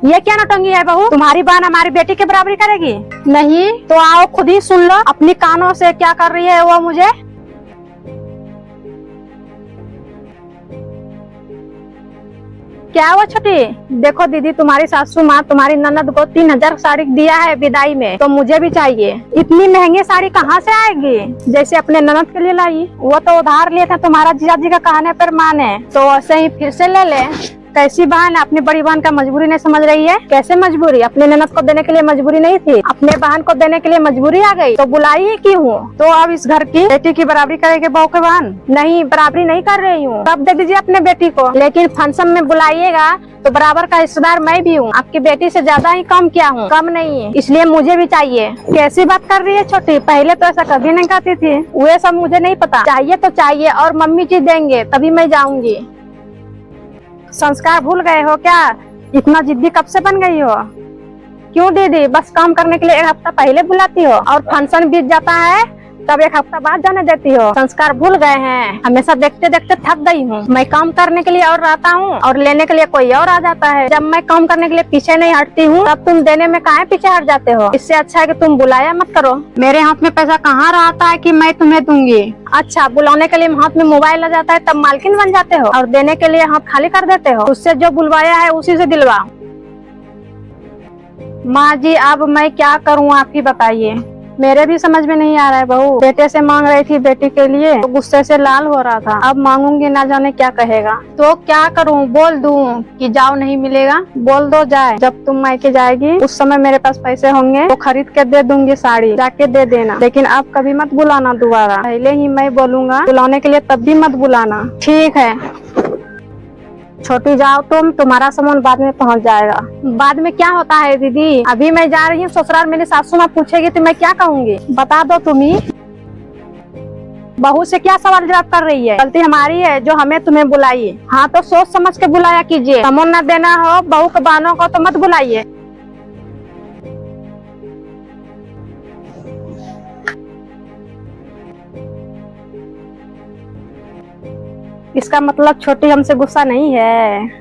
ये क्या नौटंकी है बहू? तुम्हारी बहन हमारी बेटी के बराबरी करेगी? नहीं तो आओ खुद ही सुन लो अपनी कानों से क्या कर रही है वो मुझे। क्या हुआ छोटी? देखो दीदी, तुम्हारी सासू माँ तुम्हारी ननद को 3000 साड़ी दिया है विदाई में, तो मुझे भी चाहिए। इतनी महंगी साड़ी कहाँ से आएगी? जैसे अपने ननद के लिए लाई, वो तो उधार लिए थे, तुम्हारा जीजा जी का कहने पर माने, तो ऐसे ही फिर से ले ले। कैसी बहन है, अपनी बड़ी बहन का मजबूरी नहीं समझ रही है? कैसे मजबूरी? अपने ननद को देने के लिए मजबूरी नहीं थी, अपने बहन को देने के लिए मजबूरी आ गई, तो बुलाई ही क्यों हूँ? तो अब इस घर की बेटी की बराबरी करेगी बहू के बहन? नहीं, बराबरी नहीं कर रही हूँ। तब दे दीजिए अपने बेटी को, लेकिन फंक्शन में बुलाइएगा तो बराबर का हिस्सेदार मैं भी हूँ। आपकी बेटी से ज्यादा ही कम क्या हूँ? कम नहीं है, इसलिए मुझे भी चाहिए। कैसी बात कर रही है छोटी? पहले तो ऐसा कभी नहीं कहती थी। वो सब मुझे नहीं पता, चाहिए तो चाहिए, और मम्मी जी देंगे तभी मैं जाऊंगी। संस्कार भूल गए हो क्या? इतना जिद्दी कब से बन गई हो? क्यों दीदी, बस काम करने के लिए 1 हफ्ता पहले बुलाती हो और फंक्शन बीत जाता है तब 1 हफ्ता बाद जाने देती हो। संस्कार भूल गए हैं? हमेशा देखते देखते थक गई हूँ। मैं काम करने के लिए और रहता हूँ और लेने के लिए कोई और आ जाता है। जब मैं काम करने के लिए पीछे नहीं हटती हूँ तब तुम देने में काहे पीछे हट जाते हो? इससे अच्छा है कि तुम बुलाया मत करो। मेरे हाथ में पैसा कहाँ रहता है कि मैं तुम्हें दूंगी? अच्छा, बुलाने के लिए हाथ में मोबाइल आ जाता है तब मालकिन बन जाते हो, और देने के लिए हाथ खाली कर देते हो। उससे जो बुलवाया है उसी से दिलवाओ। माँ जी, अब मैं क्या करूँ आपकी बताइए? मेरे भी समझ में नहीं आ रहा है बहू। बेटे से मांग रही थी बेटी के लिए तो गुस्से से लाल हो रहा था, अब मांगूंगी ना जाने क्या कहेगा। तो क्या करूं? बोल दूं कि जाओ नहीं मिलेगा? बोल दो जाए। जब तुम मायके जाएगी उस समय मेरे पास पैसे होंगे तो खरीद के दे दूंगी साड़ी, जाके दे देना। लेकिन अब कभी मत बुलाना दोबारा। पहले ही मैं बोलूंगा बुलाने के लिए, तब भी मत बुलाना। ठीक है छोटी, जाओ तुम्हारा सामान बाद में पहुंच जाएगा। बाद में क्या होता है दीदी? अभी मैं जा रही हूँ ससुराल, मेरी सासू माँ पूछेगी तो मैं क्या कहूँगी? बता दो तुम ही। बहू से क्या सवाल जवाब कर रही है? गलती हमारी है जो हमें तुम्हें बुलाई। हाँ तो सोच समझ के बुलाया कीजिए। सामान न देना हो बहू के बहनों को तो मत बुलाइए। इसका मतलब छोटी हमसे गुस्सा नहीं है।